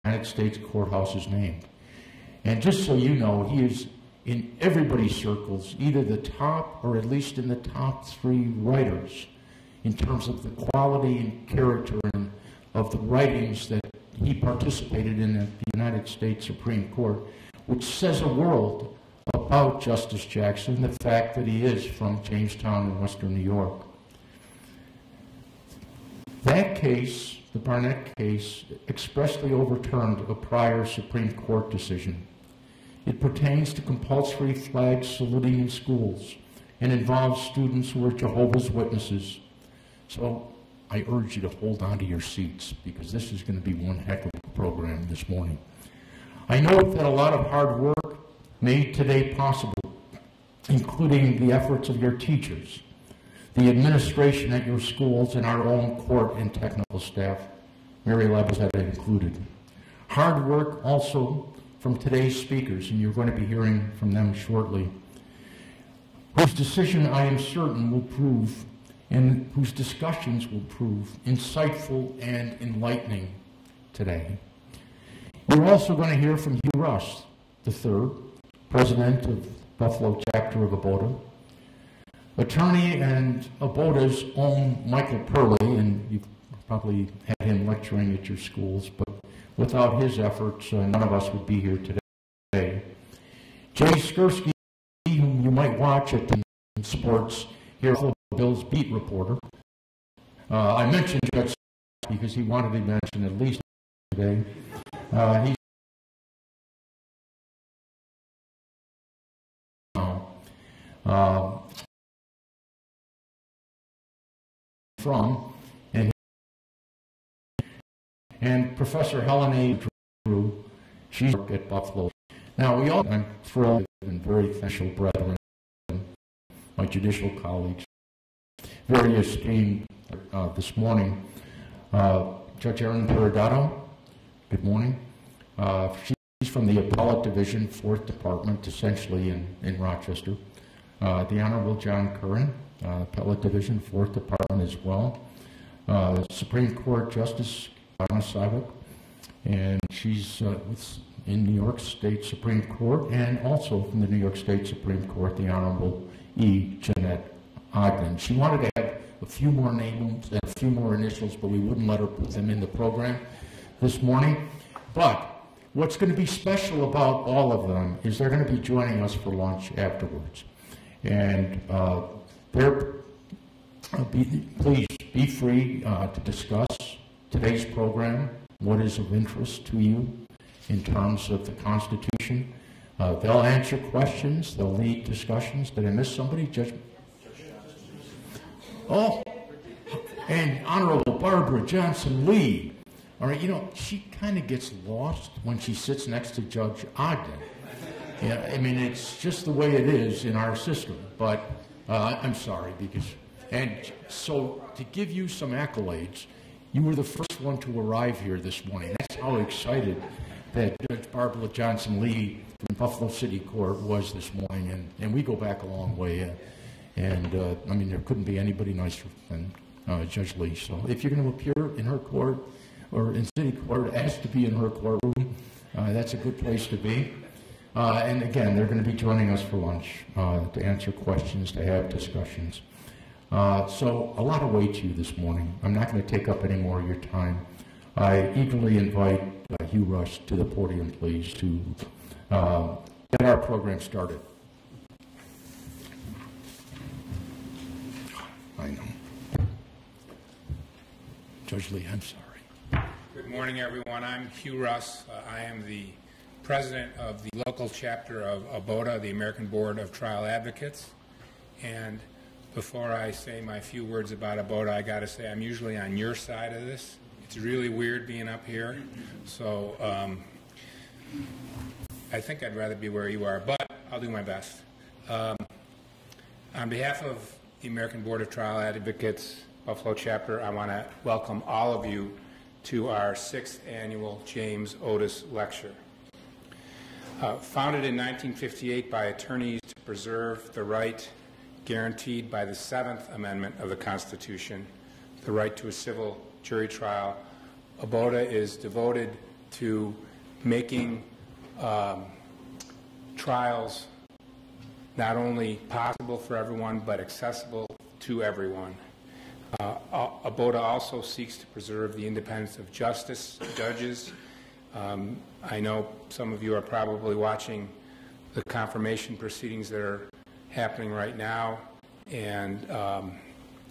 United States courthouse is named. And just so you know, he is in everybody's circles, either the top or at least in the top 3 writers in terms of the quality and character and of the writings that he participated in at the United States Supreme Court, which says a world about Justice Jackson, the fact that he is from Jamestown in western New York. That case, the Barnett case, expressly overturned a prior Supreme Court decision. It pertains to compulsory flag saluting in schools and involves students who are Jehovah's Witnesses. So I urge you to hold on to your seats because this is going to be one heck of a program this morning. I know that a lot of hard work made today possible, including the efforts of your teachers, the administration at your schools, and our own court and technical staff, Mary Labazetta included. Hard work also from today's speakers, and you're going to be hearing from them shortly, whose decision I am certain will prove, and whose discussions will prove insightful and enlightening today. You're also going to hear from Hugh Russ III, President of Buffalo Chapter of ABOTA, attorney and ABOTA's own Michael Pearly, and you've probably had him lecturing at your schools, but without his efforts, none of us would be here today. Jay Skursky, whom you might watch at the sports here, Bill's beat reporter. I mentioned Judge because he wanted to be mentioned at least today. He's from, and Professor Helen Drew, she's at Buffalo. Now, I'm thrilled and very thankful brethren, my judicial colleagues, very esteemed this morning. Judge Erin Perodato, good morning. She's from the Appellate Division, 4th Department, essentially in Rochester. The Honorable John Curran, Appellate Division, 4th Department as well. Supreme Court Justice Anna Sivak, and she's in New York State Supreme Court, and also from the New York State Supreme Court, the Honorable E. Jeanette Ogden. She wanted to have a few more names and a few more initials, but we wouldn't let her put them in the program this morning. But what's going to be special about all of them is they're going to be joining us for lunch afterwards. And please be free to discuss today's program, what is of interest to you in terms of the Constitution. They'll answer questions, they'll lead discussions. Did I miss somebody? Judge? Oh, and Honorable Barbara Johnson-Lee. All right, you know, she kind of gets lost when she sits next to Judge Ogden. Yeah, I mean, it's just the way it is in our system, but I'm sorry and so to give you some accolades, you were the first one to arrive here this morning. That's how excited that Judge Barbara Johnson-Lee from Buffalo City Court was this morning, and we go back a long way, and I mean, there couldn't be anybody nicer than Judge Lee. So if you're going to appear in her court or in city court, ask to be in her courtroom. That's a good place to be. And again, they're going to be joining us for lunch to answer questions, to have discussions. So a lot of weight to you this morning. I'm not going to take up any more of your time. I eagerly invite Hugh Russ to the podium, please, to get our program started. I know. Judge Lee, I'm sorry. Good morning, everyone. I'm Hugh Russ. I am the president of the local chapter of ABOTA, the American Board of Trial Advocates. And before I say my few words about ABOTA, I got to say I'm usually on your side of this. It's really weird being up here. So I think I'd rather be where you are, but I'll do my best. On behalf of the American Board of Trial Advocates, Buffalo Chapter, I want to welcome all of you to our 6th annual James Otis Lecture. Founded in 1958 by attorneys to preserve the right guaranteed by the 7th Amendment of the Constitution, the right to a civil jury trial, ABOTA is devoted to making trials not only possible for everyone, but accessible to everyone. ABOTA also seeks to preserve the independence of justice, judges. I know some of you are probably watching the confirmation proceedings that are happening right now, and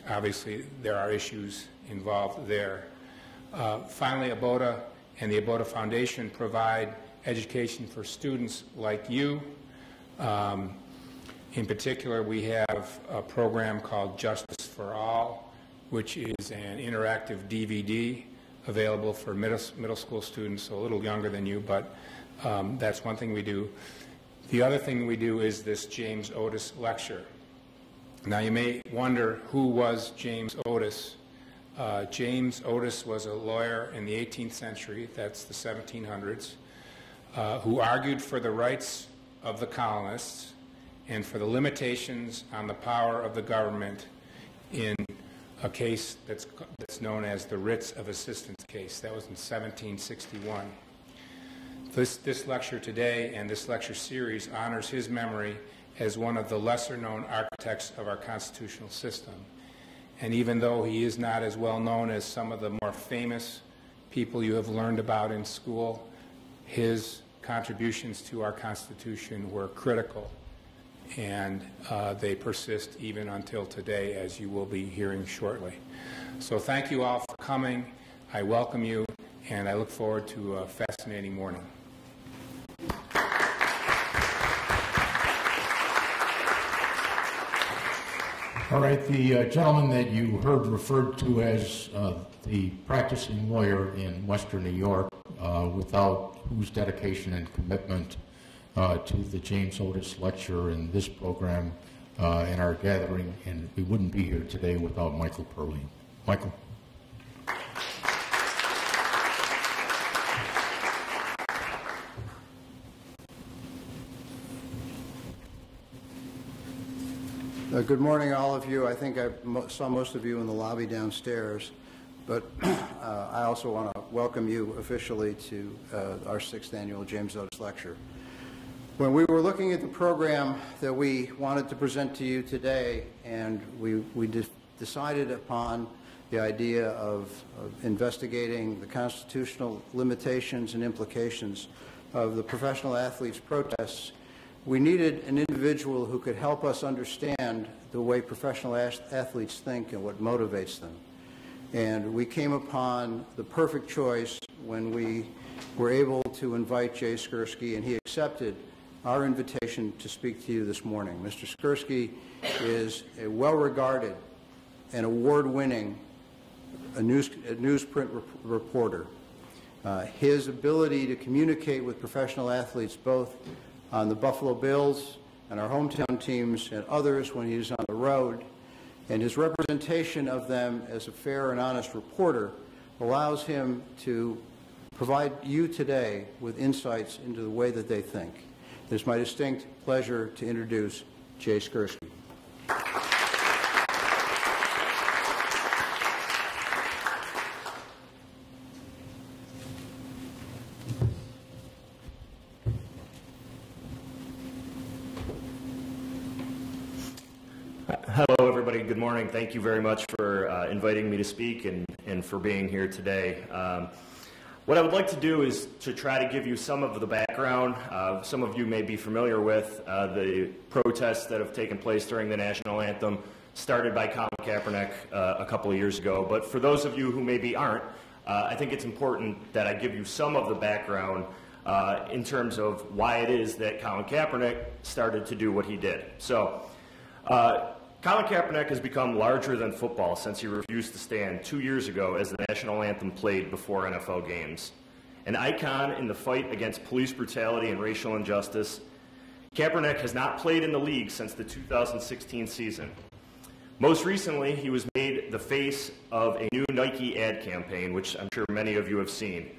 obviously there are issues involved there. Finally, ABOTA and the ABOTA Foundation provide education for students like you. In particular, we have a program called Justice for All, which is an interactive DVD available for middle school students, so a little younger than you, but that's one thing we do. The other thing we do is this James Otis lecture. Now you may wonder, who was James Otis? James Otis was a lawyer in the 18th century, that's the 1700s, who argued for the rights of the colonists and for the limitations on the power of the government in a case that's known as the Writs of Assistance case. That was in 1761. This lecture today and this lecture series honors his memory as one of the lesser-known architects of our constitutional system. And even though he is not as well known as some of the more famous people you have learned about in school, his contributions to our Constitution were critical, and they persist even until today, as you will be hearing shortly. So thank you all for coming. I welcome you, and I look forward to a fascinating morning. All right, the gentleman that you heard referred to as the practicing lawyer in Western New York, without whose dedication and commitment to the James Otis Lecture and this program and our gathering, and we wouldn't be here today without Michael Pearly. Michael. Good morning, all of you. I think I saw most of you in the lobby downstairs, but I also want to welcome you officially to our 6th annual James Otis Lecture. When we were looking at the program that we wanted to present to you today, and we decided upon the idea of investigating the constitutional limitations and implications of the professional athletes' protests, we needed an individual who could help us understand the way professional athletes think and what motivates them. And we came upon the perfect choice when we were able to invite Jay Skursky, and he accepted our invitation to speak to you this morning. Mr. Skursky is a well-regarded and award-winning newsprint reporter. His ability to communicate with professional athletes, both on the Buffalo Bills and our hometown teams and others when he's on the road, and his representation of them as a fair and honest reporter allows him to provide you today with insights into the way that they think. It is my distinct pleasure to introduce Jay Skursky. Hello, everybody. Good morning. Thank you very much for inviting me to speak and for being here today. What I would like to do is to try to give you some of the background. Some of you may be familiar with the protests that have taken place during the national anthem, started by Colin Kaepernick a couple of years ago. But for those of you who maybe aren't, I think it's important that I give you some of the background in terms of why it is that Colin Kaepernick started to do what he did. So, Colin Kaepernick has become larger than football since he refused to stand 2 years ago as the national anthem played before NFL games. An icon in the fight against police brutality and racial injustice, Kaepernick has not played in the league since the 2016 season. Most recently, he was made the face of a new Nike ad campaign, which I'm sure many of you have seen.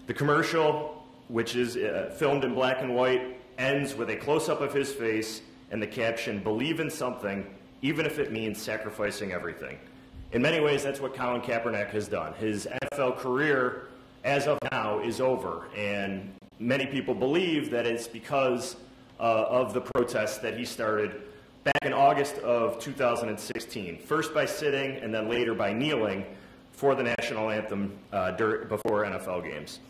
The commercial, which is filmed in black and white, ends with a close-up of his face and the caption, "Believe in something, even if it means sacrificing everything." In many ways, that's what Colin Kaepernick has done. His NFL career as of now, is over. And many people believe that it's because of the protests that he started back in August of 2016, first by sitting and then later by kneeling for the national anthem before NFL games.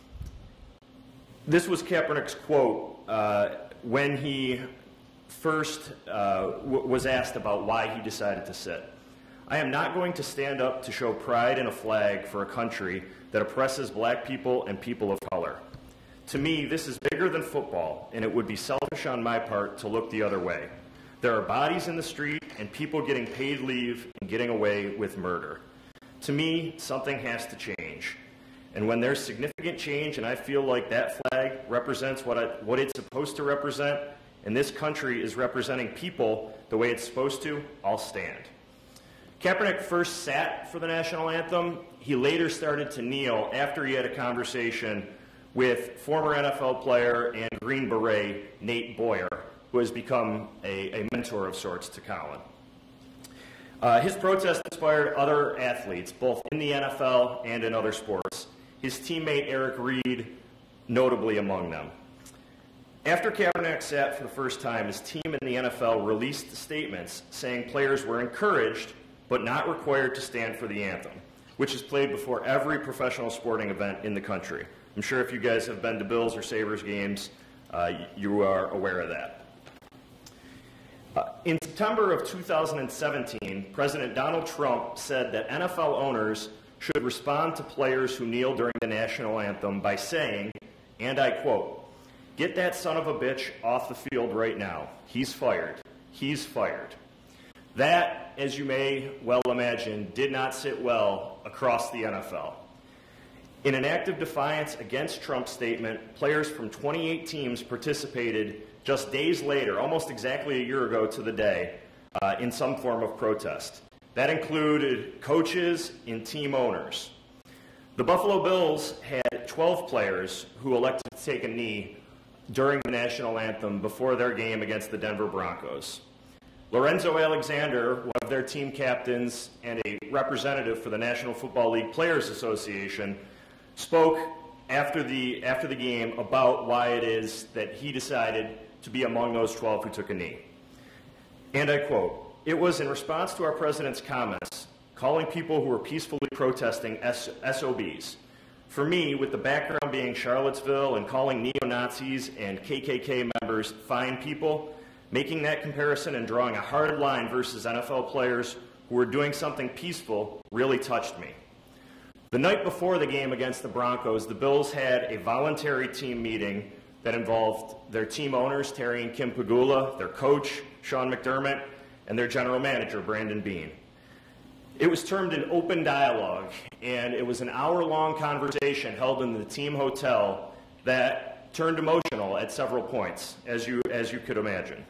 This was Kaepernick's quote when he first was asked about why he decided to sit. "I am not going to stand up to show pride in a flag for a country that oppresses black people and people of color. To me, this is bigger than football, and it would be selfish on my part to look the other way. There are bodies in the street and people getting paid leave and getting away with murder. To me, something has to change. And when there's significant change and I feel like that flag represents what it's supposed to represent, and this country is representing people the way it's supposed to, I'll stand." Kaepernick first sat for the national anthem. He later started to kneel after he had a conversation with former NFL player and Green Beret Nate Boyer, who has become a mentor of sorts to Colin. His protest inspired other athletes, both in the NFL and in other sports. His teammate Eric Reid, notably among them. After Kaepernick sat for the first time, his team in the NFL released statements saying players were encouraged but not required to stand for the anthem, which is played before every professional sporting event in the country. I'm sure if you guys have been to Bills or Sabres games, you are aware of that. In September of 2017, President Donald Trump said that NFL owners should respond to players who kneel during the national anthem by saying, and I quote, "Get that son of a bitch off the field right now. He's fired. He's fired." That, as you may well imagine, did not sit well across the NFL. In an act of defiance against Trump's statement, players from 28 teams participated just days later, almost exactly a year ago to the day, in some form of protest. That included coaches and team owners. The Buffalo Bills had 12 players who elected to take a knee during the national anthem before their game against the Denver Broncos. Lorenzo Alexander, one of their team captains and a representative for the National Football League Players Association, spoke after the game about why it is that he decided to be among those 12 who took a knee. And I quote, "It was in response to our president's comments, calling people who were peacefully protesting SOBs. For me, with the background being Charlottesville and calling neo-Nazis and KKK members fine people, making that comparison and drawing a hard line versus NFL players who were doing something peaceful really touched me." The night before the game against the Broncos, the Bills had a voluntary team meeting that involved their team owners, Terry and Kim Pagula, their coach, Sean McDermott, and their general manager, Brandon Beane. It was termed an open dialogue, and it was an hour-long conversation held in the team hotel that turned emotional at several points, as you could imagine.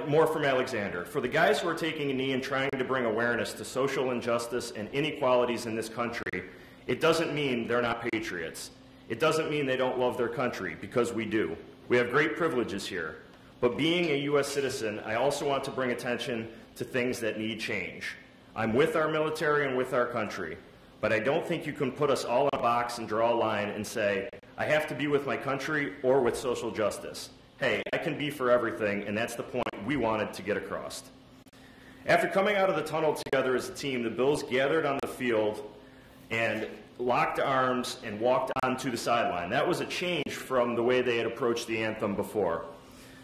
More from Alexander. "For the guys who are taking a knee and trying to bring awareness to social injustice and inequalities in this country, it doesn't mean they're not patriots. It doesn't mean they don't love their country, because we do. We have great privileges here. But being a U.S. citizen, I also want to bring attention to things that need change. I'm with our military and with our country, but I don't think you can put us all in a box and draw a line and say, I have to be with my country or with social justice. Hey, I can be for everything, and that's the point we wanted to get across." After coming out of the tunnel together as a team, the Bills gathered on the field and locked arms and walked onto the sideline. That was a change from the way they had approached the anthem before.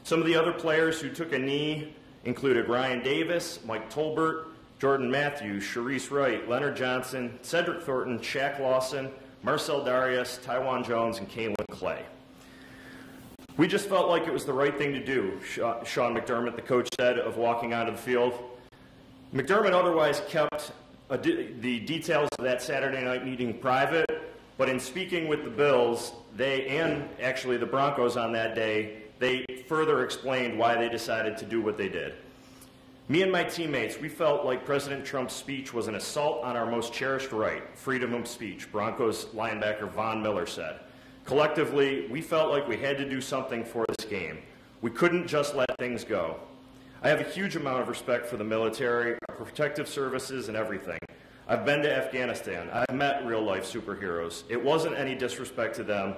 Some of the other players who took a knee included Ryan Davis, Mike Tolbert, Jordan Matthews, Sharice Wright, Leonard Johnson, Cedric Thornton, Shaq Lawson, Marcel Darius, Tywan Jones, and Kalen Clay. "We just felt like it was the right thing to do," Sean McDermott, the coach, said of walking onto the field. McDermott otherwise kept the details of that Saturday night meeting private, but in speaking with the Bills, and actually the Broncos on that day, they further explained why they decided to do what they did. "Me and my teammates, we felt like President Trump's speech was an assault on our most cherished right, freedom of speech," Broncos linebacker Von Miller said. "Collectively, we felt like we had to do something for this game. We couldn't just let things go. I have a huge amount of respect for the military, our protective services, and everything. I've been to Afghanistan. I've met real-life superheroes. It wasn't any disrespect to them.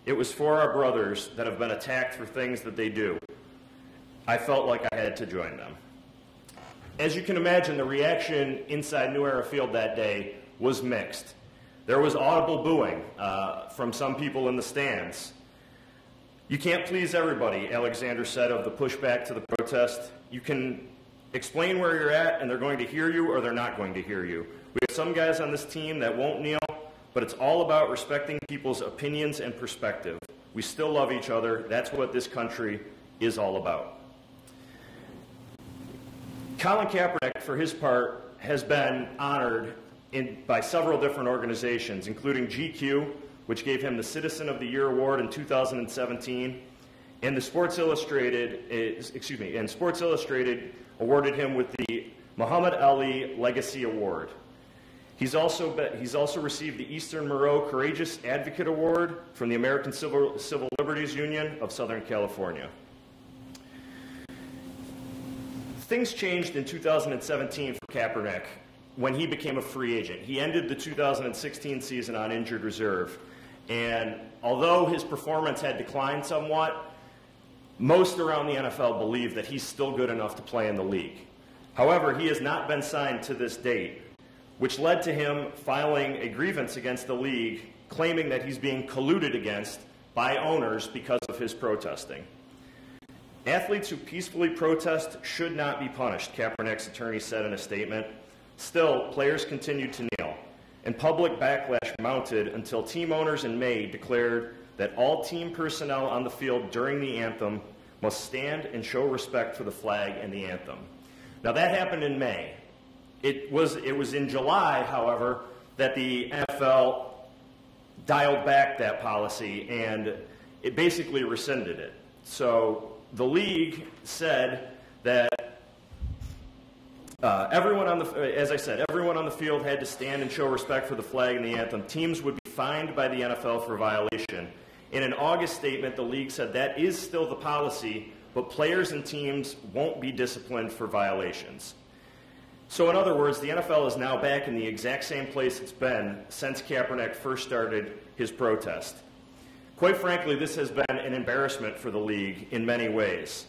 It was for our brothers that have been attacked for things that they do. I felt like I had to join them. As you can imagine, the reaction inside New Era Field that day was mixed. There was audible booing from some people in the stands. You can't please everybody, Alexander said of the pushback to the protest. You can explain where you're at, and they're going to hear you or they're not going to hear you. We have some guys on this team that won't kneel, but it's all about respecting people's opinions and perspective. We still love each other. That's what this country is all about. Colin Kaepernick, for his part, has been honored by several different organizations, including GQ, which gave him the Citizen of the Year Award in 2017, and Sports Illustrated awarded him with the Muhammad Ali Legacy Award. He's also received the Eastern Moreau Courageous Advocate Award from the American Civil Liberties Union of Southern California. Things changed in 2017 for Kaepernick when he became a free agent. He ended the 2016 season on injured reserve, and although his performance had declined somewhat, most around the NFL believe that he's still good enough to play in the league. However, he has not been signed to this date, which led to him filing a grievance against the league, claiming that he's being colluded against by owners because of his protesting. Athletes who peacefully protest should not be punished, Kaepernick's attorney said in a statement. Still, players continued to kneel, and public backlash mounted until team owners in May declared that all team personnel on the field during the anthem must stand and show respect for the flag and the anthem. Now, that happened in May. It was in July, however, that the NFL dialed back that policy, and it basically rescinded it. So the league said that everyone on the field had to stand and show respect for the flag and the anthem. Teams would be fined by the NFL for violation. In an August statement, the league said that is still the policy, but players and teams won't be disciplined for violations. So in other words, the NFL is now back in the exact same place it's been since Kaepernick first started his protest. Quite frankly, this has been an embarrassment for the league in many ways.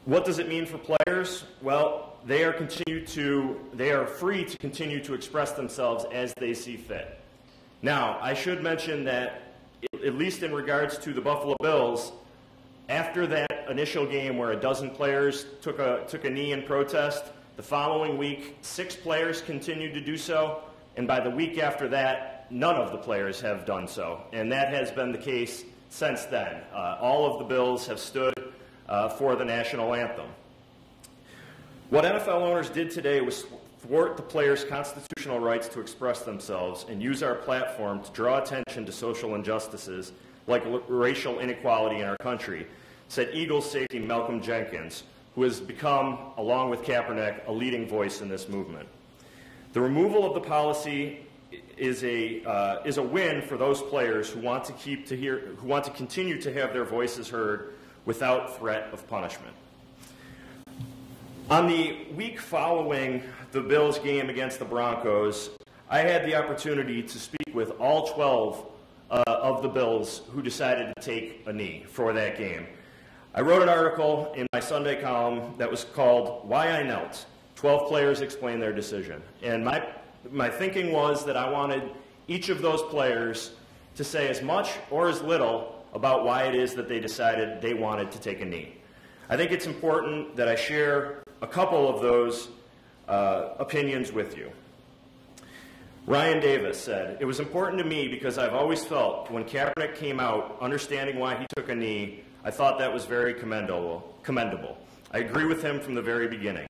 What does it mean for players? Well, they are free to continue to express themselves as they see fit. Now, I should mention that, at least in regards to the Buffalo Bills, after that initial game where a dozen players took a knee in protest, the following week, 6 players continued to do so, and by the week after that, none of the players have done so. And that has been the case since then. All of the Bills have stood for the national anthem. What NFL owners did today was thwart the players' constitutional rights to express themselves and use our platform to draw attention to social injustices like racial inequality in our country, said Eagles safety Malcolm Jenkins, who has become, along with Kaepernick, a leading voice in this movement. The removal of the policy is a win for those players who want to continue to have their voices heard without threat of punishment. On the week following the Bills game against the Broncos, I had the opportunity to speak with all 12 of the Bills who decided to take a knee for that game. I wrote an article in my Sunday column that was called Why I Knelt. 12 players explain their decision. And my thinking was that I wanted each of those players to say as much or as little about why it is that they decided they wanted to take a knee. I think it's important that I share a couple of those opinions with you. Ryan Davis said, "It was important to me because I've always felt when Kaepernick came out understanding why he took a knee, I thought that was very commendable. I agree with him from the very beginning.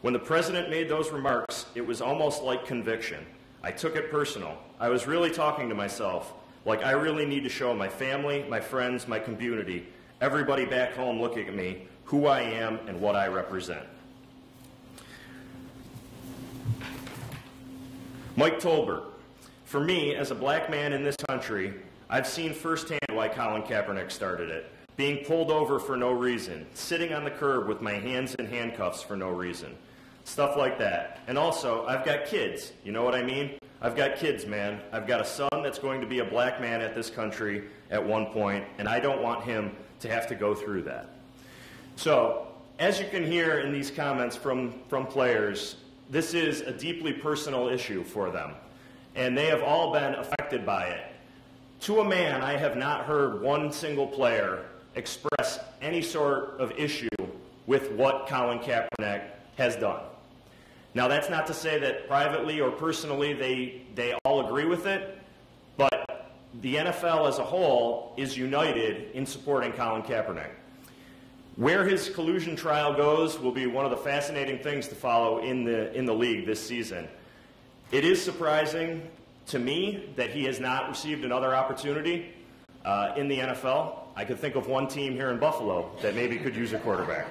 When the president made those remarks, it was almost like conviction. I took it personal. I was really talking to myself, like I really need to show my family, my friends, my community, everybody back home looking at me, who I am and what I represent." Mike Tolbert, "For me, as a black man in this country, I've seen firsthand why Colin Kaepernick started it. Being pulled over for no reason, sitting on the curb with my hands in handcuffs for no reason. stuff like that. And also, I've got kids. You know what I mean? I've got kids, man. I've got a son that's going to be a black man at this country at one point, and I don't want him to have to go through that. So, as you can hear in these comments from players, this is a deeply personal issue for them, and they have all been affected by it. To a man, I have not heard one single player express any sort of issue with what Colin Kaepernick has done. Now, that's not to say that privately or personally they all agree with it, but the NFL as a whole is united in supporting Colin Kaepernick. Where his collusion trial goes will be one of the fascinating things to follow in the league this season. It is surprising to me that he has not received another opportunity in the NFL. I could think of one team here in Buffalo that maybe could use a quarterback.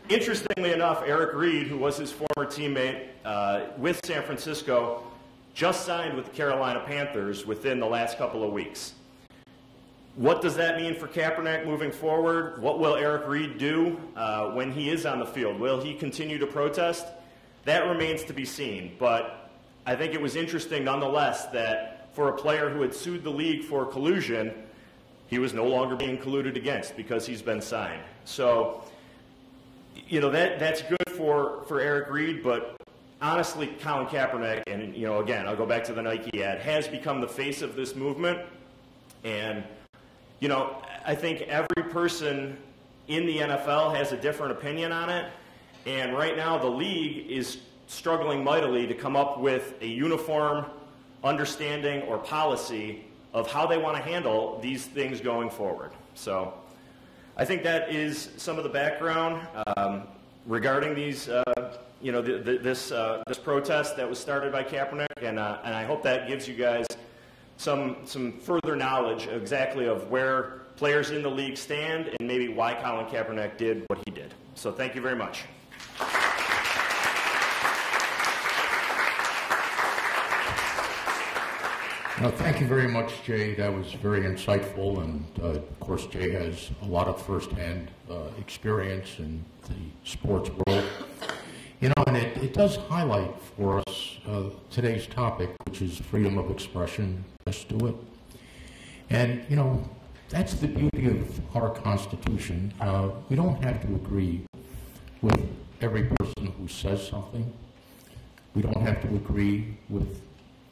Interestingly enough, Reid, who was his former teammate with San Francisco, just signed with the Carolina Panthers within the last couple of weeks. What does that mean for Kaepernick moving forward? What will Reid do when he is on the field? Will he continue to protest? That remains to be seen, but I think it was interesting nonetheless that for a player who had sued the league for collusion, he was no longer being colluded against because he's been signed. So, you know, that's good for Reid, but honestly, Colin Kaepernick, and, you know, again, I'll go back to the Nike ad, has become the face of this movement. And, you know, I think every person in the NFL has a different opinion on it. And right now, the league is struggling mightily to come up with a uniform understanding or policy of how they want to handle these things going forward. So I think that is some of the background regarding these, you know, this protest that was started by Kaepernick, and I hope that gives you guys some further knowledge exactly of where players in the league stand and maybe why Colin Kaepernick did what he did. So thank you very much. Thank you very much, Jay. That was very insightful, and of course, Jay has a lot of firsthand experience in the sports world. You know, and it does highlight for us today's topic, which is freedom of expression. Let's do it. And, you know, that's the beauty of our Constitution. We don't have to agree with every person who says something. We don't have to agree with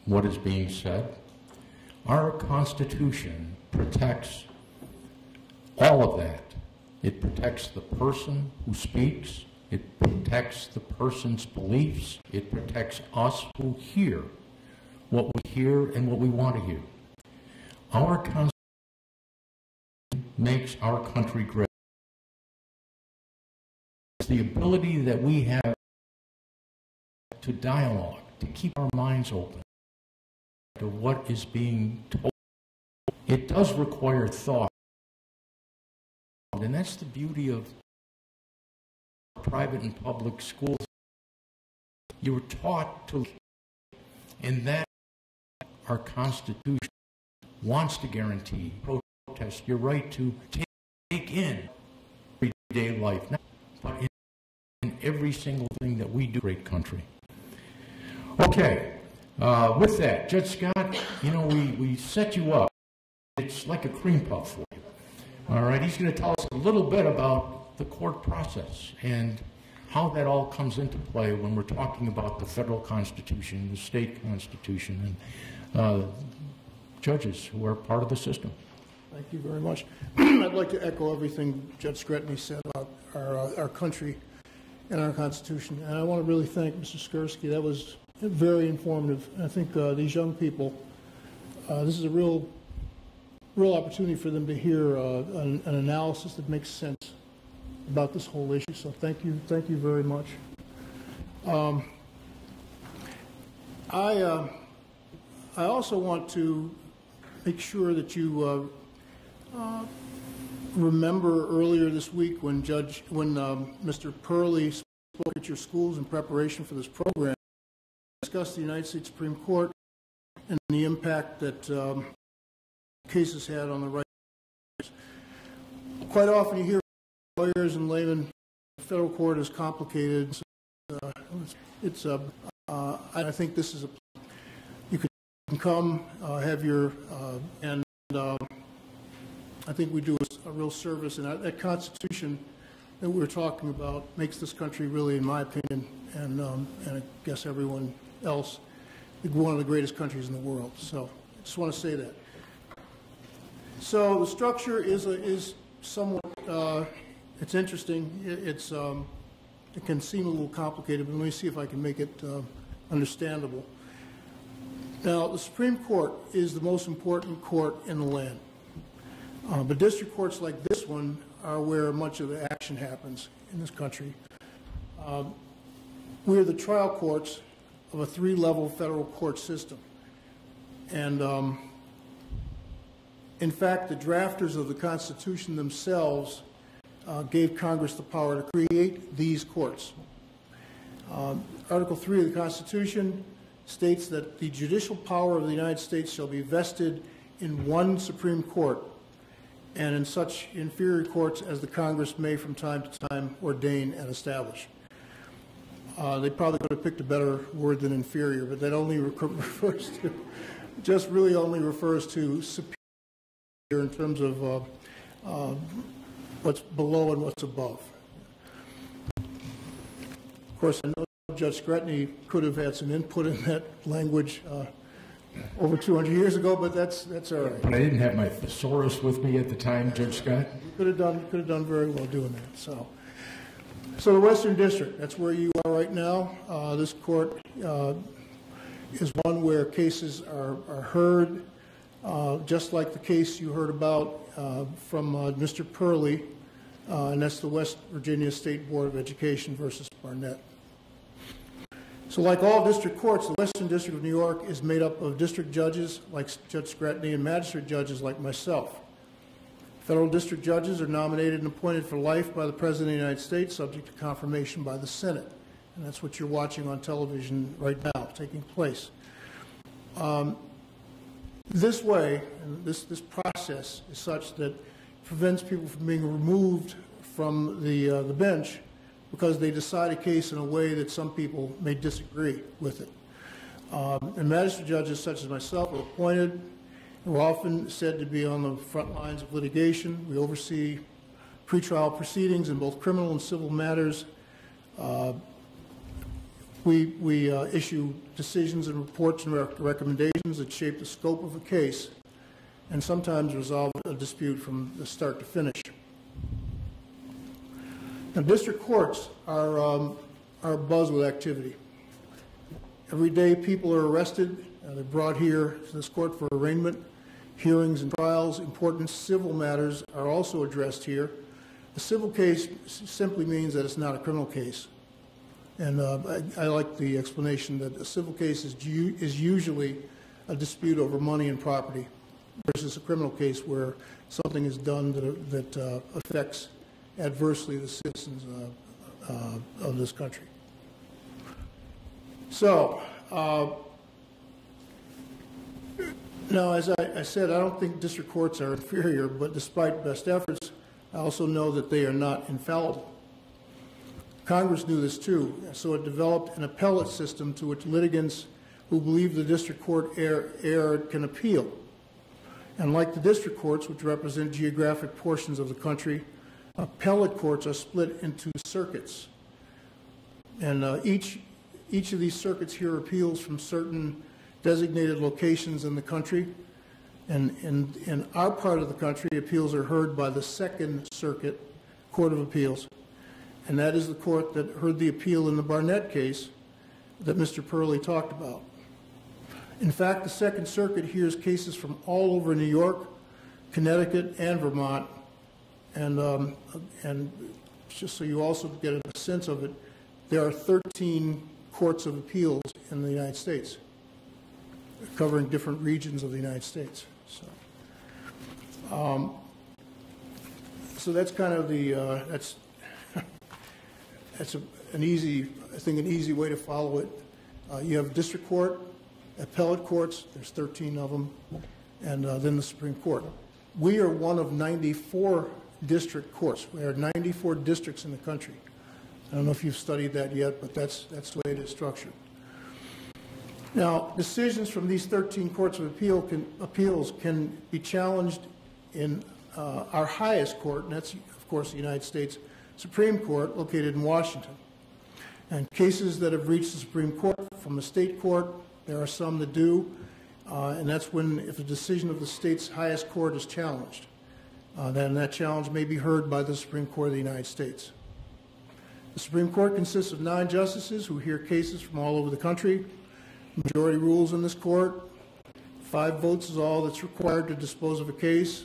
what is being said. Our Constitution protects all of that. It protects the person who speaks. It protects the person's beliefs. It protects us who hear what we hear and what we want to hear. Our Constitution makes our country great. It's the ability that we have to dialogue, to keep our minds open to what is being told. It does require thought, and that's the beauty of private and public schools. You were taught to, and that our Constitution wants to guarantee, protest your right to take in everyday life, but in every single thing that we do, great country. Okay. With that, Judge Scott, you know, we set you up. It's like a cream puff for you. All right, he's going to tell us a little bit about the court process and how that all comes into play when we're talking about the federal Constitution, the state Constitution, and judges who are part of the system. Thank you very much. I'd like to echo everything Judge Scretany said about our country and our Constitution. And I want to really thank Mr. Skursky. That was very informative. I think these young people, this is a real opportunity for them to hear an analysis that makes sense about this whole issue. So thank you very much. I also want to make sure that you remember earlier this week when Mr. Pearly spoke at your schools in preparation for this program, discussed the United States Supreme Court and the impact that cases had on the rights. Quite often you hear lawyers and laymen, the federal court is complicated, I think this is you can come, have your, and I think we do a real service, and that Constitution that we're talking about makes this country really, in my opinion, and I guess everyone else, one of the greatest countries in the world. So I just want to say that. So the structure is somewhat, it's interesting. It can seem a little complicated, but let me see if I can make it understandable. Now, the Supreme Court is the most important court in the land. But district courts like this one are where much of the action happens in this country. We are the trial courts of a three-level federal court system. And in fact, the drafters of the Constitution themselves gave Congress the power to create these courts. Article 3 of the Constitution states that the judicial power of the United States shall be vested in one Supreme Court and in such inferior courts as the Congress may from time to time ordain and establish. They probably could have picked a better word than inferior, but that only refers to, just really only refers to superior in terms of what's below and what's above. Of course, I know Judge Scretany could have had some input in that language over 200 years ago, but that's all right. But I didn't have my thesaurus with me at the time, Judge Scott. Could have done very well doing that. So the Western District, that's where you are right now. This court is one where cases are heard, just like the case you heard about from Mr. Pearly, and that's the West Virginia State Board of Education versus Barnette. So like all district courts, the Western District of New York is made up of district judges like Judge Scretany and magistrate judges like myself. Federal district judges are nominated and appointed for life by the President of the United States, subject to confirmation by the Senate. And that's what you're watching on television right now, taking place. This way, and this process is such that it prevents people from being removed from the bench because they decide a case in a way that some people may disagree with it. And magistrate judges such as myself are appointed. We're often said to be on the front lines of litigation. We oversee pretrial proceedings in both criminal and civil matters. We issue decisions and reports and recommendations that shape the scope of a case and sometimes resolve a dispute from the start to finish. Now, district courts are abuzz with activity. Every day people are arrested. They're brought here to this court for arraignment. Hearings and trials, important civil matters are also addressed here. A civil case simply means that it's not a criminal case. And I like the explanation that a civil case is usually a dispute over money and property versus a criminal case where something is done that affects adversely the citizens of this country. So, now, as I said, I don't think district courts are inferior, but despite best efforts, I also know that they are not infallible. Congress knew this too, so it developed an appellate system to which litigants who believe the district court erred can appeal. And like the district courts, which represent geographic portions of the country, appellate courts are split into circuits. And each of these circuits hear appeals from certain designated locations in the country. And in our part of the country, appeals are heard by the Second Circuit Court of Appeals. And that is the court that heard the appeal in the Barnett case that Mr. Pearly talked about. In fact, the Second Circuit hears cases from all over New York, Connecticut, and Vermont. And just so you also get a sense of it, there are 13 courts of appeals in the United States, covering different regions of the United States. So that's kind of the that's an easy way to follow it. You have district court, appellate courts. There's 13 of them, and then the Supreme Court. We are one of 94 district courts. We are 94 districts in the country. I don't know if you've studied that yet, but that's the way it is structured. Now, decisions from these 13 courts of appeals can be challenged in our highest court, and that's, of course, the United States Supreme Court, located in Washington. And cases that have reached the Supreme Court from the state court, there are some that do, and that's when, if a decision of the state's highest court is challenged, then that challenge may be heard by the Supreme Court of the United States. The Supreme Court consists of 9 justices who hear cases from all over the country. Majority rules in this court. 5 votes is all that's required to dispose of a case.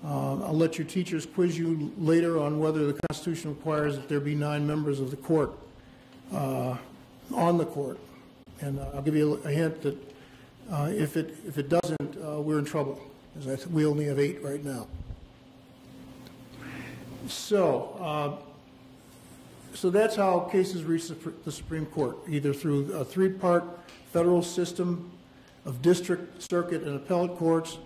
I'll let your teachers quiz you later on whether the Constitution requires that there be 9 members of the court on the court. And I'll give you a hint that if it doesn't, we're in trouble, because we only have 8 right now. So that's how cases reach the Supreme Court, either through a 3-part federal system of district, circuit, and appellate courts,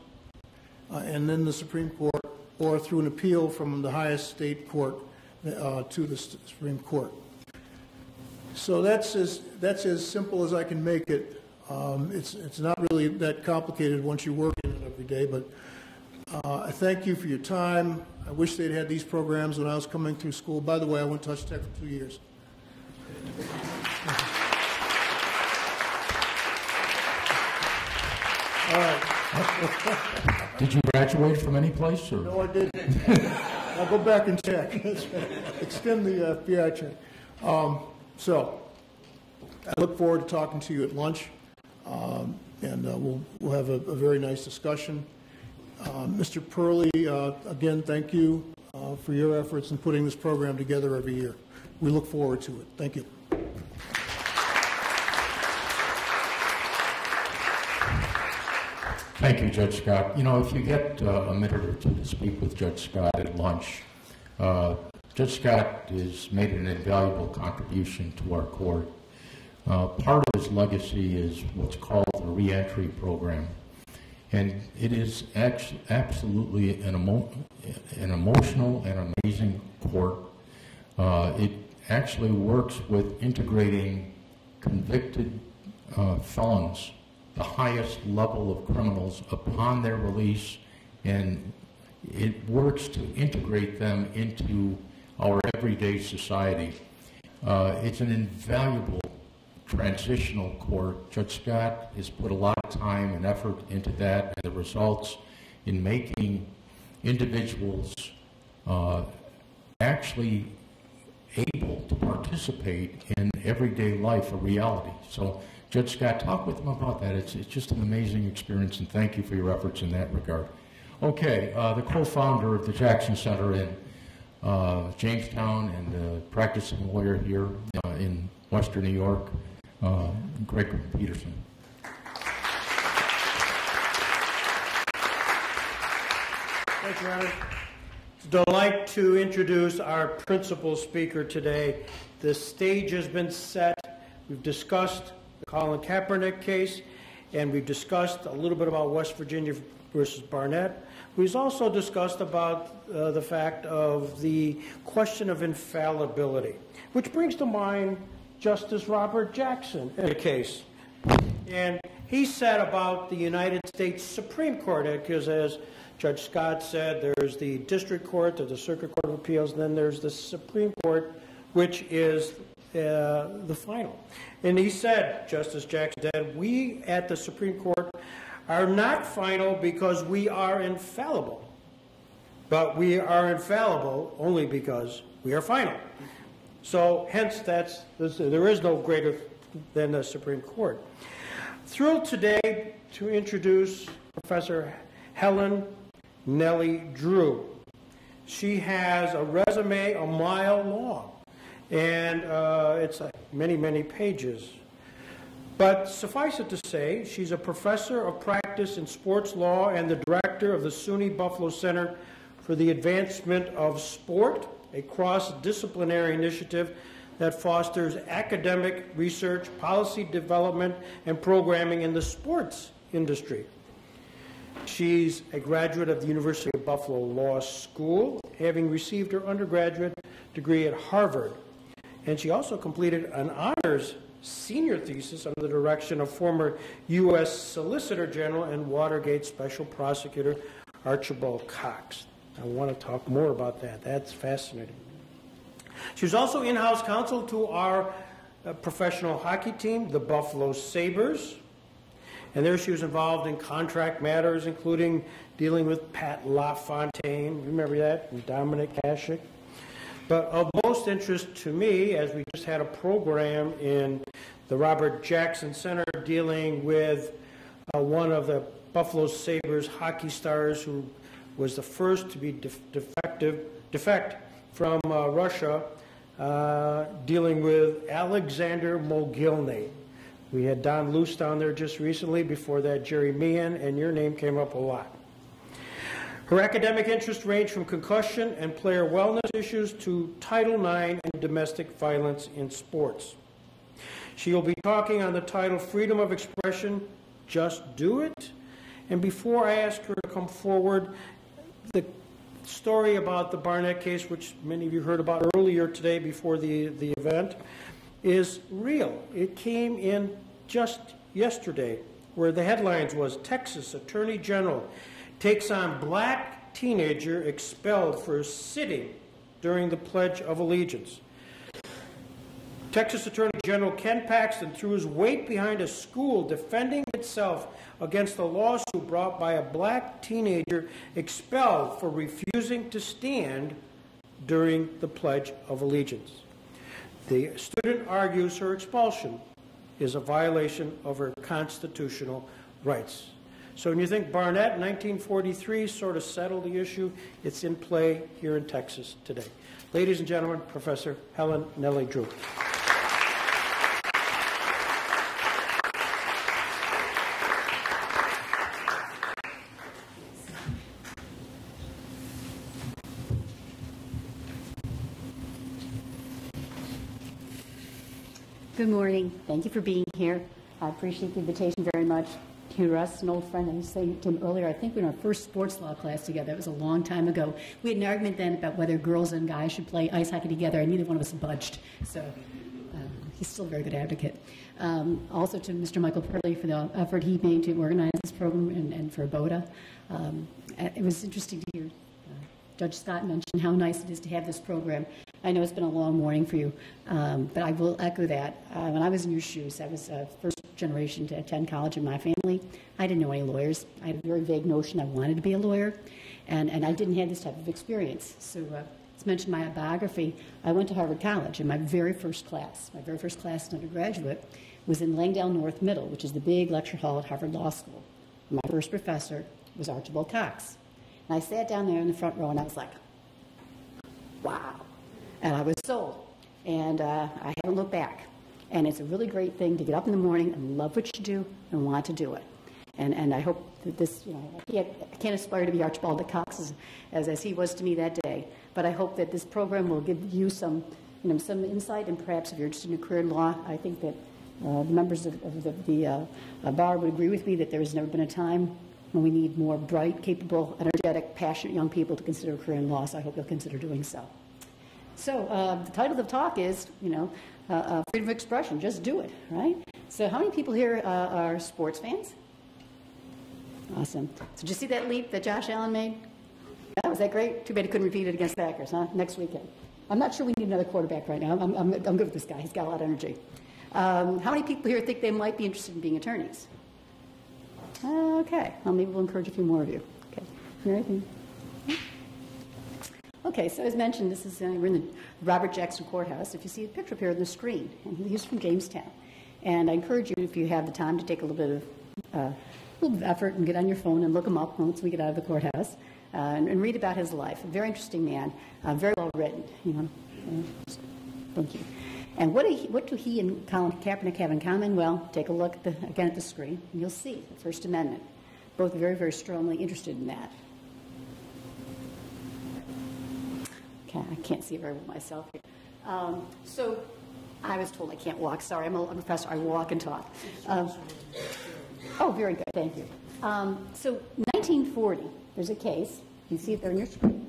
and then the Supreme Court, or through an appeal from the highest state court to the Supreme Court. So that's as simple as I can make it. It's not really that complicated once you work in it every day, but I thank you for your time. I wish they'd had these programs when I was coming through school. By the way, I went to Touch Tech for 2 years. All right. Did you graduate from any place? Or? No, I didn't. I'll go back and check. Extend the FBI check. So I look forward to talking to you at lunch, and we'll have a very nice discussion. Mr. Pearly, again, thank you for your efforts in putting this program together every year. We look forward to it. Thank you. Thank you, Judge Scott. You know, if you get a minute or two to speak with Judge Scott at lunch, Judge Scott has made an invaluable contribution to our court. Part of his legacy is what's called the reentry program. And it is absolutely an emotional and amazing court. It actually works with integrating convicted felons, the highest level of criminals, upon their release, and it works to integrate them into our everyday society. It's an invaluable transitional court. Judge Scott has put a lot of time and effort into that, and the results in making individuals actually able to participate in everyday life a reality. So, Judge Scott, talk with them about that. It's just an amazing experience, and thank you for your efforts in that regard. Okay, the co-founder of the Jackson Center in Jamestown and a practicing lawyer here in Western New York, Greg Peterson. Thank you, Ronnie. It's a delight to introduce our principal speaker today. The stage has been set. We've discussed the Colin Kaepernick case, and we've discussed a little bit about West Virginia versus Barnett. We've also discussed about the fact of the question of infallibility, which brings to mind Justice Robert Jackson in a case. And he said about the United States Supreme Court, because as Judge Scott said, there's the District Court, there's the Circuit Court of Appeals, and then there's the Supreme Court, which is the final. And he said, Justice Jackson said, we at the Supreme Court are not final because we are infallible, but we are infallible only because we are final. So hence there is no greater than the Supreme Court. Thrilled today to introduce Professor Helen Nellie Drew. She has a resume a mile long, and it's many, many pages. But suffice it to say, she's a professor of practice in sports law and the director of the SUNY Buffalo Center for the Advancement of Sport, a cross-disciplinary initiative that fosters academic research, policy development, and programming in the sports industry. She's a graduate of the University of Buffalo Law School, having received her undergraduate degree at Harvard. and she also completed an honors senior thesis under the direction of former U.S. Solicitor General and Watergate Special Prosecutor Archibald Cox. I want to talk more about that. That's fascinating. She was also in-house counsel to our professional hockey team, the Buffalo Sabres. And there she was involved in contract matters, including dealing with Pat LaFontaine. Remember that? And Dominic Hasek. But of most interest to me, as we just had a program in the Robert Jackson Center dealing with one of the Buffalo Sabres hockey stars who was the first to be defect from Russia, dealing with Alexander Mogilny. We had Don Luce down there just recently. Before that, Jerry Meehan, and your name came up a lot. Her academic interests range from concussion and player wellness issues to Title IX and domestic violence in sports. She will be talking on the title, Freedom of Expression, Just Do It. And before I ask her to come forward, the story about the Barnett case, which many of you heard about earlier today before the event, is real. It came in just yesterday, where the headlines was, Texas Attorney General takes on black teenager expelled for sitting during the Pledge of Allegiance. Texas Attorney General Ken Paxton threw his weight behind a school defending itself against a lawsuit brought by a black teenager expelled for refusing to stand during the Pledge of Allegiance. The student argues her expulsion is a violation of her constitutional rights. So when you think Barnett, 1943, sort of settled the issue, it's in play here in Texas today. Ladies and gentlemen, Professor Helen Nellie Drew. Good morning. Thank you for being here. I appreciate the invitation very much. Hugh Russ, an old friend, I was saying to him earlier, I think we were in our first sports law class together. It was a long time ago. We had an argument then about whether girls and guys should play ice hockey together, and neither one of us budged. So he's still a very good advocate. Also to Mr. Michael Pearly for the effort he made to organize this program and for BOTA. It was interesting to hear Judge Scott mention how nice it is to have this program. I know it's been a long morning for you, but I will echo that. When I was in your shoes, I was first generation to attend college in my family. I didn't know any lawyers. I had a very vague notion I wanted to be a lawyer, and I didn't have this type of experience. So as mentioned in my biography, I went to Harvard College, and my very first class as an undergraduate, was in Langdale North Middle, which is the big lecture hall at Harvard Law School. My first professor was Archibald Cox. And I sat down there in the front row, and I was like, wow. And I was sold. And I haven't looked back. And it's a really great thing to get up in the morning and love what you do and want to do it. And I hope that this, I can't aspire to be Archibald Cox as he was to me that day. But I hope that this program will give you some insight, and perhaps if you're interested in a career in law, I think that the members of the bar would agree with me that there has never been a time when we need more bright, capable, energetic, passionate young people to consider a career in law, so I hope you'll consider doing so. So the title of the talk is, freedom of expression, just do it, right? So how many people here are sports fans? Awesome. So did you see that leap that Josh Allen made? Yeah, was that great? Too bad he couldn't repeat it against the Packers, huh? Next weekend. I'm not sure we need another quarterback right now. I'm good with this guy. He's got a lot of energy. How many people here think they might be interested in being attorneys? Okay. Well, maybe we'll encourage a few more of you. Okay. You ready? Okay, so as mentioned, this is we're in the Robert Jackson Courthouse. If you see a picture up here on the screen, and he's from Jamestown. And I encourage you, if you have the time, to take a little bit of effort and get on your phone and look him up once we get out of the courthouse and read about his life. A very interesting man, very well written. Thank you. And what do he and Colin Kaepernick have in common? Well, take a look again at the screen, and you'll see the First Amendment. Both very, very strongly interested in that. Okay, I can't see it very well myself here. So I was told I can't walk. Sorry, I'm a professor. I walk and talk. Oh, very good. Thank you. So 1940, there's a case. You see it there on your screen.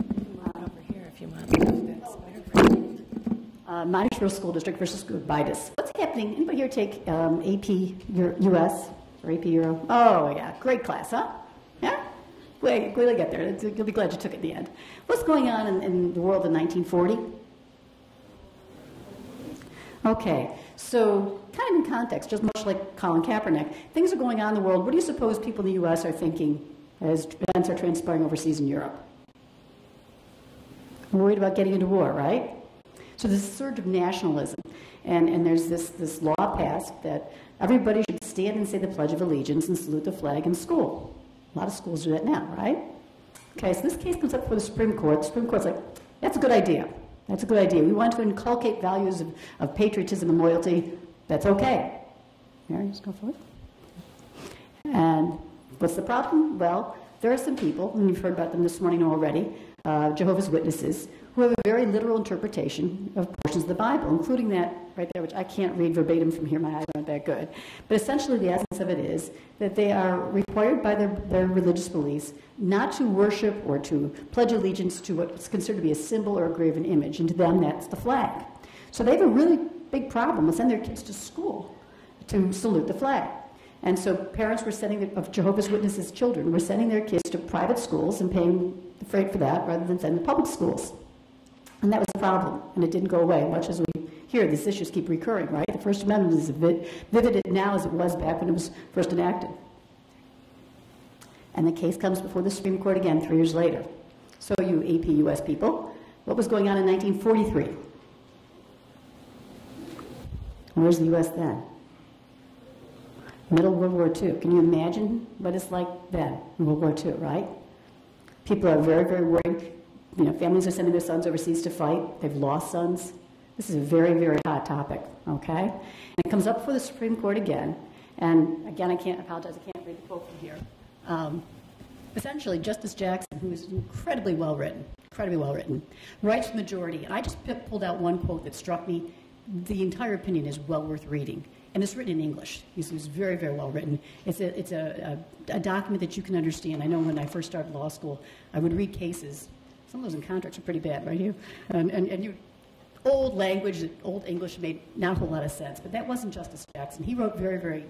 Over here if you want. Montefiore School District versus Bidas. What's happening? Anybody here take AP US or AP Euro? Oh, yeah, great class, huh? Yeah? Wait till you get there. You'll be glad you took it in the end. What's going on in the world in 1940? Okay, so kind of in context, just much like Colin Kaepernick, things are going on in the world. What do you suppose people in the U.S. are thinking as events are transpiring overseas in Europe? We're worried about getting into war, right? So there's a surge of nationalism, and there's this law passed that everybody should stand and say the Pledge of Allegiance and salute the flag in school. A lot of schools do that now, right? Okay, so this case comes up before the Supreme Court. The Supreme Court's like, that's a good idea. That's a good idea. We want to inculcate values of patriotism and loyalty. That's okay. Mary, just go for it. And what's the problem? Well, there are some people, and you've heard about them this morning already, Jehovah's Witnesses, who have a very literal interpretation of portions of the Bible, including that right there, which I can't read verbatim from here, my eyes aren't that good. But essentially the essence of it is that they are required by their religious beliefs not to worship or to pledge allegiance to what's considered to be a symbol or a graven image, and to them that's the flag. So they have a really big problem with sending their kids to school to salute the flag. And so parents of Jehovah's Witnesses children were sending their kids to private schools and paying the freight for that rather than sending to public schools. And that was a problem, and it didn't go away. Much as we hear, these issues keep recurring, right? The First Amendment is vivid now as it was back when it was first enacted. And the case comes before the Supreme Court again 3 years later. So you AP US people, what was going on in 1943? Where's the US then? Middle of World War II. Can you imagine what it's like then in World War II, right? People are very, very worried. You know, families are sending their sons overseas to fight. They've lost sons. This is a very, very hot topic, okay? And it comes up before the Supreme Court again. And again, I apologize, I can't read the quote from here. Essentially, Justice Jackson, who is incredibly well written, writes the majority. And I just pulled out one quote that struck me. The entire opinion is well worth reading. And it's written in English. He's very, very well written. It's a document that you can understand. I know when I first started law school, I would read cases. Some of those in contracts are pretty bad, right here. And you, old language, old English made not a whole lot of sense. But that wasn't Justice Jackson. He wrote very, very,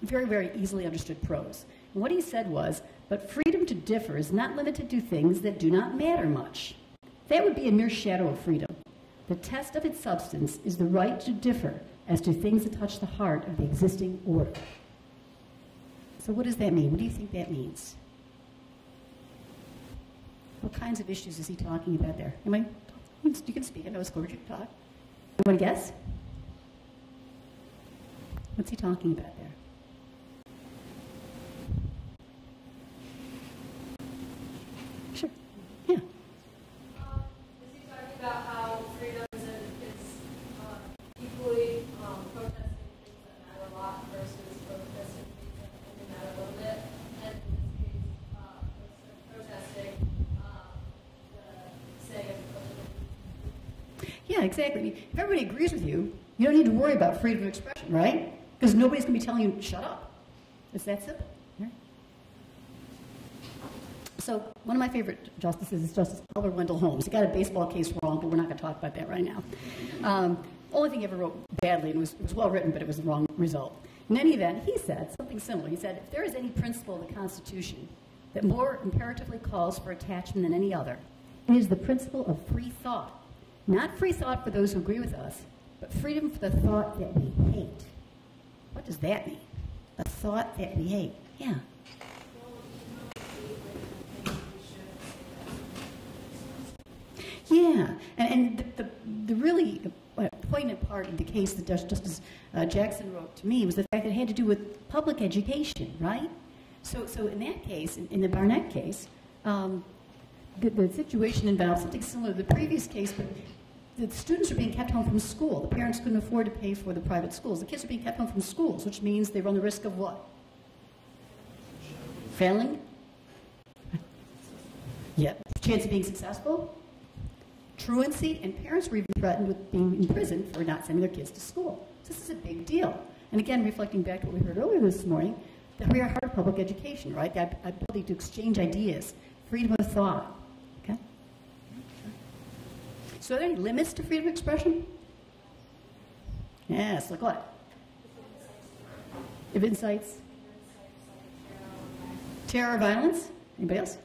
very, very easily understood prose. And what he said was, but freedom to differ is not limited to things that do not matter much. That would be a mere shadow of freedom. The test of its substance is the right to differ as to things that touch the heart of the existing order. So what does that mean? What do you think that means? What kinds of issues is he talking about there? Anybody? You can speak. I know it's good you can talk. Anybody guess? What's he talking about there? Sure. Yeah. Is he talking about how freedom is equally protesting things that matter a lot versus protesting things that only matter a little bit? And in this case, protesting the saying of Yeah, exactly. If everybody agrees with you, you don't need to worry about freedom of expression, right? Because nobody's going to be telling you, shut up. It's that simple. Yeah. So one of my favorite justices is Justice Albert Wendell Holmes. He got a baseball case wrong, but we're not going to talk about that right now. Only thing he ever wrote badly, and it was well written, but it was the wrong result. In any event, he said something similar. He said, if there is any principle in the Constitution that more imperatively calls for attachment than any other, it is the principle of free thought. Not free thought for those who agree with us, but freedom for the thought that we hate. What does that mean? A thought that we hate. Yeah. Yeah, and the really poignant part of the case that Justice Jackson wrote to me was the fact that it had to do with public education, right? So in that case, in the Barnett case, the situation involved something similar to the previous case, but the students are being kept home from school. The parents couldn't afford to pay for the private schools. The kids are being kept home from schools, which means they run the risk of what? Failing? Yep. Chance of being successful? Truancy, and parents were even threatened with being in prison for not sending their kids to school. So this is a big deal. And again, reflecting back to what we heard earlier this morning, that we are heart of public education, right? The ability to exchange ideas, freedom of thought. Okay? So are there any limits to freedom of expression? Yes, like what? If incites terror or violence? Anybody else?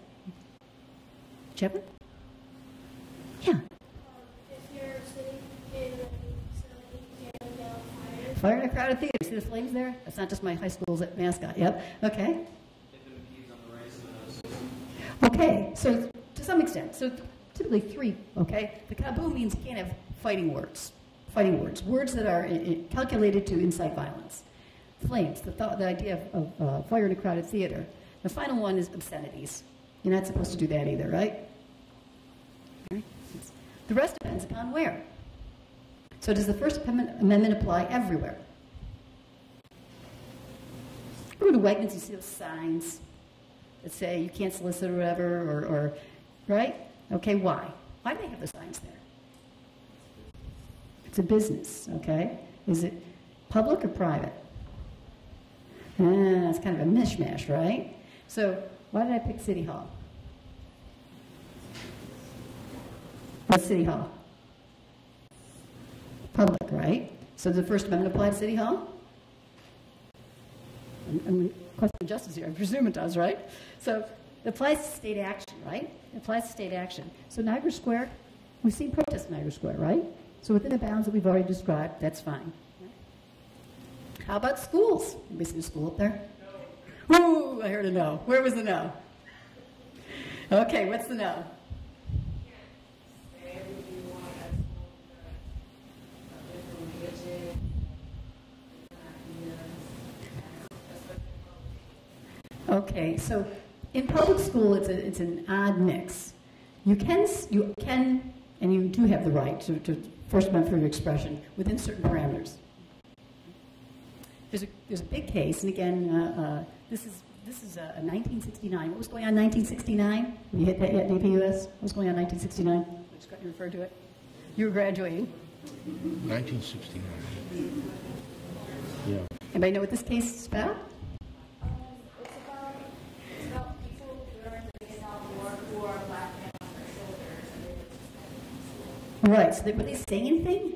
Chaplain? Yeah. If you're sitting in a facility and yell fire. Fire in a crowded theater. See the flames there? That's not just my high school's mascot. Yep. Okay. Okay, so to some extent, so typically three, okay? The kaboom means you can't have fighting words. Words that are calculated to incite violence. Flames, the idea of fire in a crowded theater. The final one is obscenities. You're not supposed to do that either, right? Okay. The rest depends upon where. So does the First Amendment apply everywhere? Go to Wegmans, you see those signs that say you can't solicit or whatever, or right? Okay, why? Why do they have the signs there? It's a business, okay? Is it public or private? It's kind of a mishmash, right? So why did I pick City Hall? What's City Hall? Public, right? So does the First Amendment apply to City Hall? I'm questioning justice here. I presume it does, right? So it applies to state action, right? It applies to state action. So Niagara Square, we've seen protests in Niagara Square, right? So within the bounds that we've already described, that's fine. How about schools? Anybody see a school up there? No. Ooh, I heard a no. Where was the no? Okay, what's the no? Okay, so in public school, it's an odd mix. You can, and you do have the right to First Amendment freedom of expression within certain parameters. There's a big case, and again, this is a 1969. What was going on in 1969? You hit that yet, DPUS? What was going on in 1969? I just got to refer to it. You were graduating. 1969. Yeah. Anybody know what this case is about? It's about people who learn the Vietnam War who are black men on their shoulders and they were suspended. Right, so were they saying anything?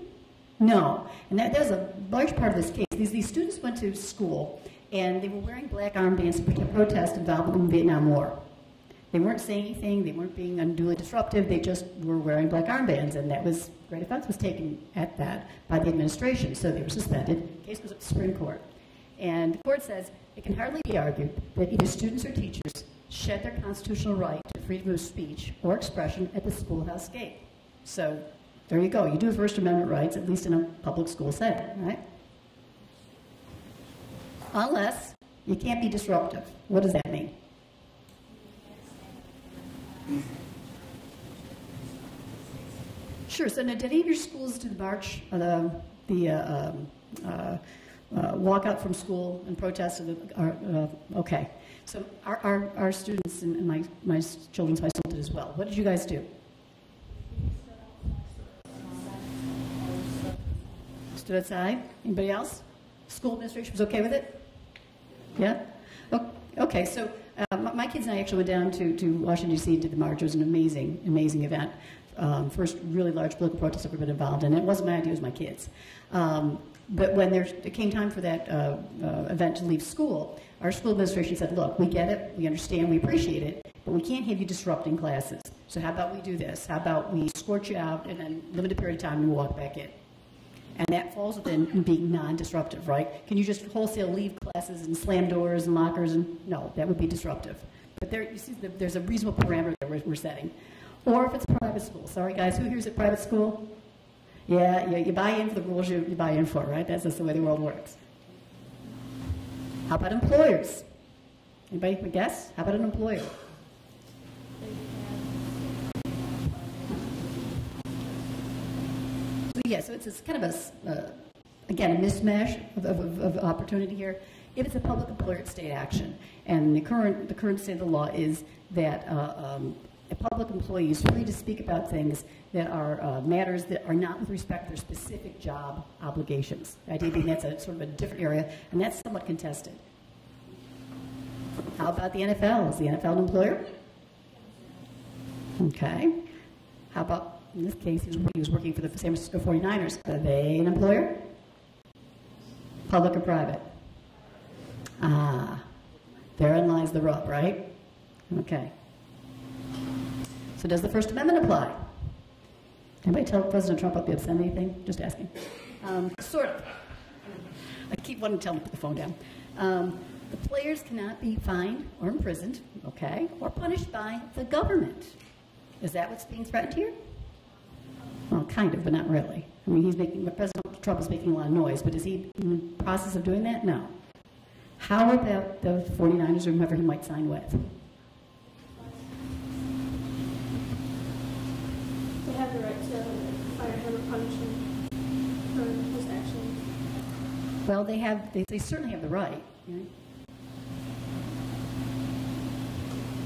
No, and there's a large part of this case. These students went to school, and they were wearing black armbands to protest involvement in the Vietnam War. They weren't saying anything. They weren't being unduly disruptive. They just were wearing black armbands, and that was great offense was taken at that by the administration, so they were suspended. The case goes up to the Supreme Court. And the court says it can hardly be argued that either students or teachers shed their constitutional right to freedom of speech or expression at the schoolhouse gate. So there you go. You do have First Amendment rights, at least in a public school setting, right? Unless you can't be disruptive. What does that mean? Sure. So now, did any of your schools do the march, walk out from school and protest? Okay. So our students in my children's high school did as well. What did you guys do? Stood outside. Anybody else? School administration was okay with it? Yeah? Okay, so my kids and I actually went down to Washington, D.C. and did the march. It was an amazing, amazing event. First really large political protest I've ever been involved in. It wasn't my idea, it was my kids. But when it came time for that event to leave school, our school administration said, look, we get it, we understand, we appreciate it, but we can't have you disrupting classes. So how about we do this? How about we escort you out and then limited period of time and walk back in? And that falls within being non-disruptive, right? Can you just wholesale leave classes and slam doors and lockers? No, that would be disruptive. But there, you see, there's a reasonable parameter that we're setting. Or if it's private school. Sorry, guys, who here is at private school? Yeah, you buy in for the rules you buy in for, right? That's just the way the world works. How about employers? Anybody have a guess? How about an employer? So it's kind of again, a mismatch of opportunity here. If it's a public employer, it's state action. And the current state of the law is that a public employee is free to speak about things that are matters that are not with respect to their specific job obligations. The idea being that's a sort of a different area, and that's somewhat contested. How about the NFL? Is the NFL an employer? Okay. How about, in this case, he was working for the San Francisco 49ers. Are they an employer? Public or private? Ah, therein lies the rub, right? Okay. So does the First Amendment apply? Anybody tell President Trump about the obscenity thing? Just asking. Sort of. I keep wanting to tell him to put the phone down. The players cannot be fined or imprisoned, okay, or punished by the government. Is that what's being threatened here? Well, kind of, but not really. I mean, President Trump is making a lot of noise, but is he in the process of doing that? No. How about the 49ers or whomever he might sign with? They have the right to fire him or punish him for his actions. Well, they certainly have the right. Right?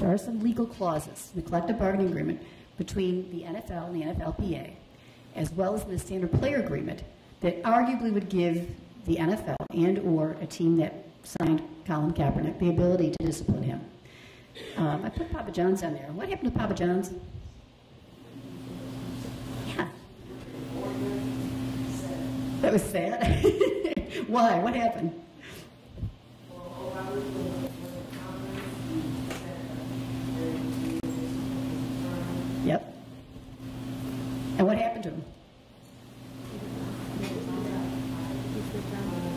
There are some legal clauses in the collective bargaining agreement between the NFL and the NFLPA, as well as in the standard player agreement, that arguably would give the NFL and or a team that signed Colin Kaepernick the ability to discipline him. I put Papa John's on there. What happened to Papa John's? Yeah. That was sad. Why? What happened? Yep. And what happened to him?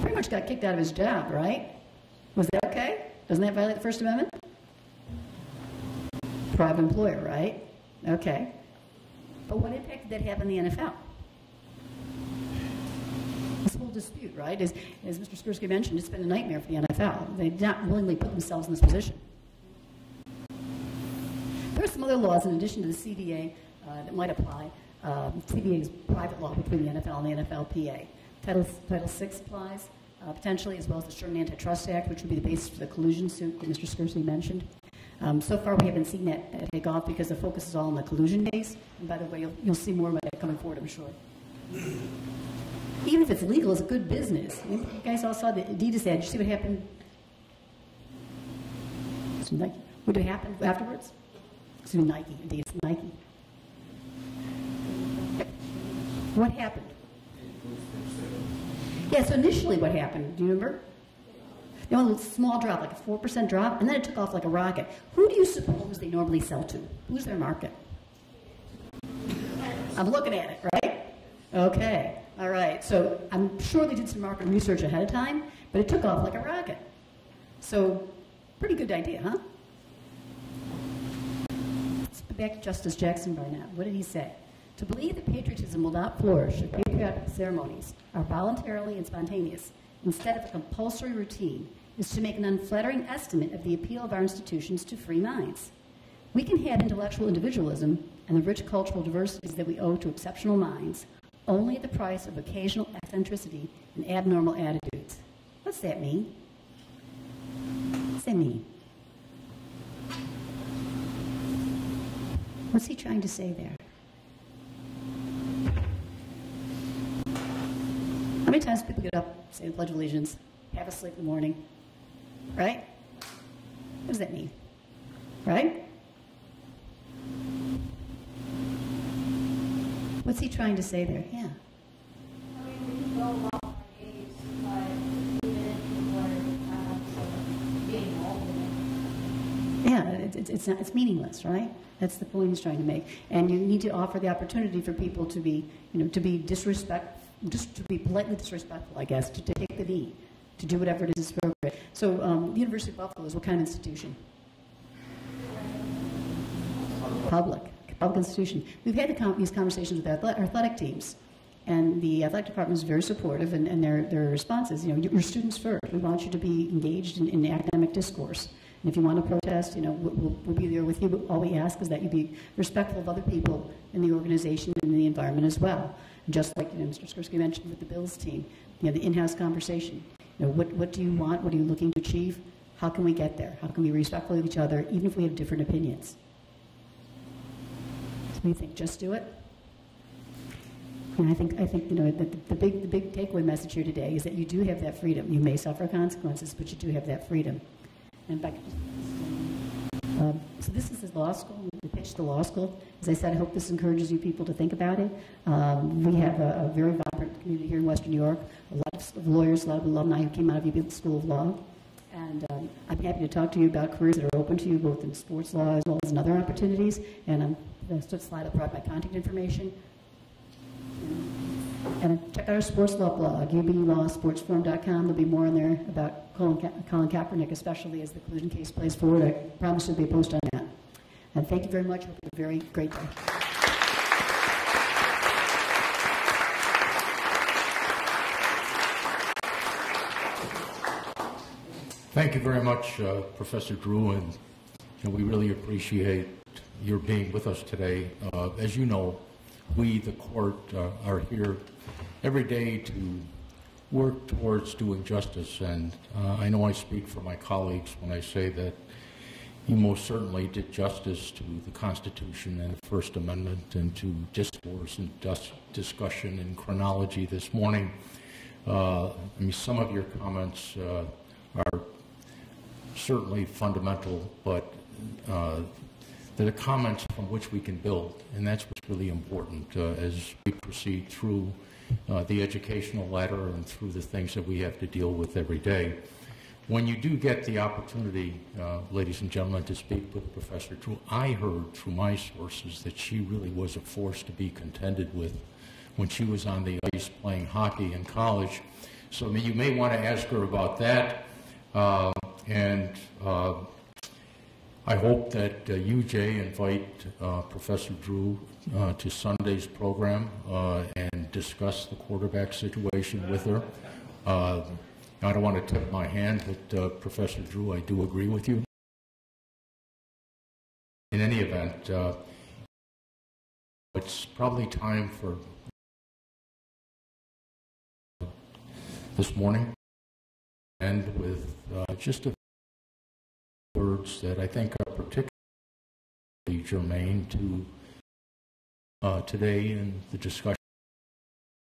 Pretty much got kicked out of his job, right? Was that okay? Doesn't that violate the First Amendment? Private employer, right? Okay. But what impact did that have on the NFL? This whole dispute, right? As Mr. Skursky mentioned, it's been a nightmare for the NFL. They did not willingly put themselves in this position. There are some other laws in addition to the CBA that might apply. CBA is private law between the NFL and the NFLPA. Title VI applies, potentially, as well as the Sherman Antitrust Act, which would be the basis for the collusion suit that Mr. Skursky mentioned. So far, we haven't seen that take off because the focus is all on the collusion case. And by the way, you'll see more about that coming forward, I'm sure. Even if it's illegal, it's a good business. You guys all saw the Adidas ad. Did you see what happened? What did happen afterwards? Excuse me, Nike. Adidas, Nike. What happened? Yeah, so initially what happened, do you remember? There was a small drop, like a 4% drop, and then it took off like a rocket. Who do you suppose they normally sell to? Who's their market? I'm looking at it, right? Okay, all right. So I'm sure they did some market research ahead of time, but it took off like a rocket. So pretty good idea, huh? Let's go back to Justice Jackson Barnett. What did he say? To believe that patriotism will not flourish if patriotic ceremonies are voluntarily and spontaneous, instead of a compulsory routine, is to make an unflattering estimate of the appeal of our institutions to free minds. We can have intellectual individualism and the rich cultural diversities that we owe to exceptional minds only at the price of occasional eccentricity and abnormal attitudes. What's that mean? What's that mean? What's he trying to say there? How many times people get up, say the Pledge of Allegiance, have a sleep in the morning, right? What does that mean, right? What's he trying to say there? Yeah. I mean, we can go a lot more ways, but even if people are being involved in it. Yeah, it's meaningless, right? That's the point he's trying to make. And you need to offer the opportunity for people to be, to be disrespectful, just to be politely disrespectful, I guess, to take the knee, to do whatever it is appropriate. So the University of Buffalo is what kind of institution? Public institution. We've had these conversations with our athletic teams, and the athletic department is very supportive, and their response is, your students first. We want you to be engaged in the academic discourse. And if you want to protest, we'll be there with you, but all we ask is that you be respectful of other people in the organization and in the environment as well. Just like Mr. Skursky mentioned with the Bills team, the in-house conversation. What do you want? What are you looking to achieve? How can we get there? How can we be respectful of each other, even if we have different opinions? So what do you think? Just do it? And I think the big takeaway message here today is that you do have that freedom. You may suffer consequences, but you do have that freedom. And back. So this is his law school. We pitch the law school. As I said, I hope this encourages you people to think about it. We have a very vibrant community here in Western New York, a lot of lawyers, a lot of alumni who came out of UB School of Law. And I'm happy to talk to you about careers that are open to you, both in sports law as well as in other opportunities. And that's the slide I brought my contact information. And check out our sports law blog, ublawsportsforum.com. There'll be more in there about Colin Kaepernick, especially as the collusion case plays forward. I promise there'll be a post on that. And thank you very much. Hope you have a very great day. Thank you very much, Professor Drew, and we really appreciate your being with us today. As you know, we, the court, are here every day to work towards doing justice, and I know I speak for my colleagues when I say that you most certainly did justice to the Constitution and the First Amendment and to discourse and discussion and chronology this morning. Some of your comments are certainly fundamental, but they're the comments from which we can build, and that's what's really important as we proceed through the educational ladder and through the things that we have to deal with every day. When you do get the opportunity, ladies and gentlemen, to speak with Professor Drew, I heard through my sources that she really was a force to be contended with when she was on the ice playing hockey in college. So you may want to ask her about that. I hope that you, Jay, invite Professor Drew to Sunday's program and discuss the quarterback situation with her. I don't want to tip my hand, but Professor Drew, I do agree with you. In any event, it's probably time for this morning, and with just a words that I think are particularly germane to today and the discussion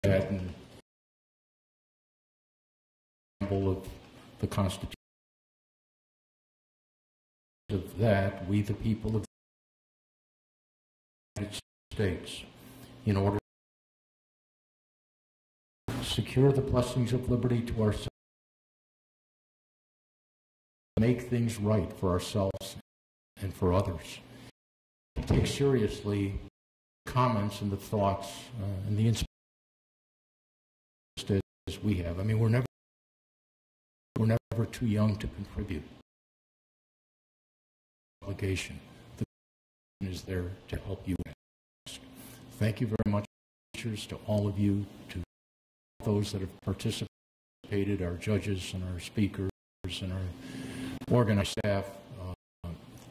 and of the Constitution. Of that, we, the people of the United States, in order to secure the blessings of liberty to ourselves, make things right for ourselves and for others, take seriously comments and the thoughts and the inspiration as we have. I mean, we're never too young to contribute. Obligation. The is there to help you ask. Thank you very much, teachers, to all of you, to those that have participated, our judges and our speakers and our organized staff.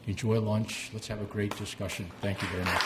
Enjoy lunch. Let's have a great discussion. Thank you very much.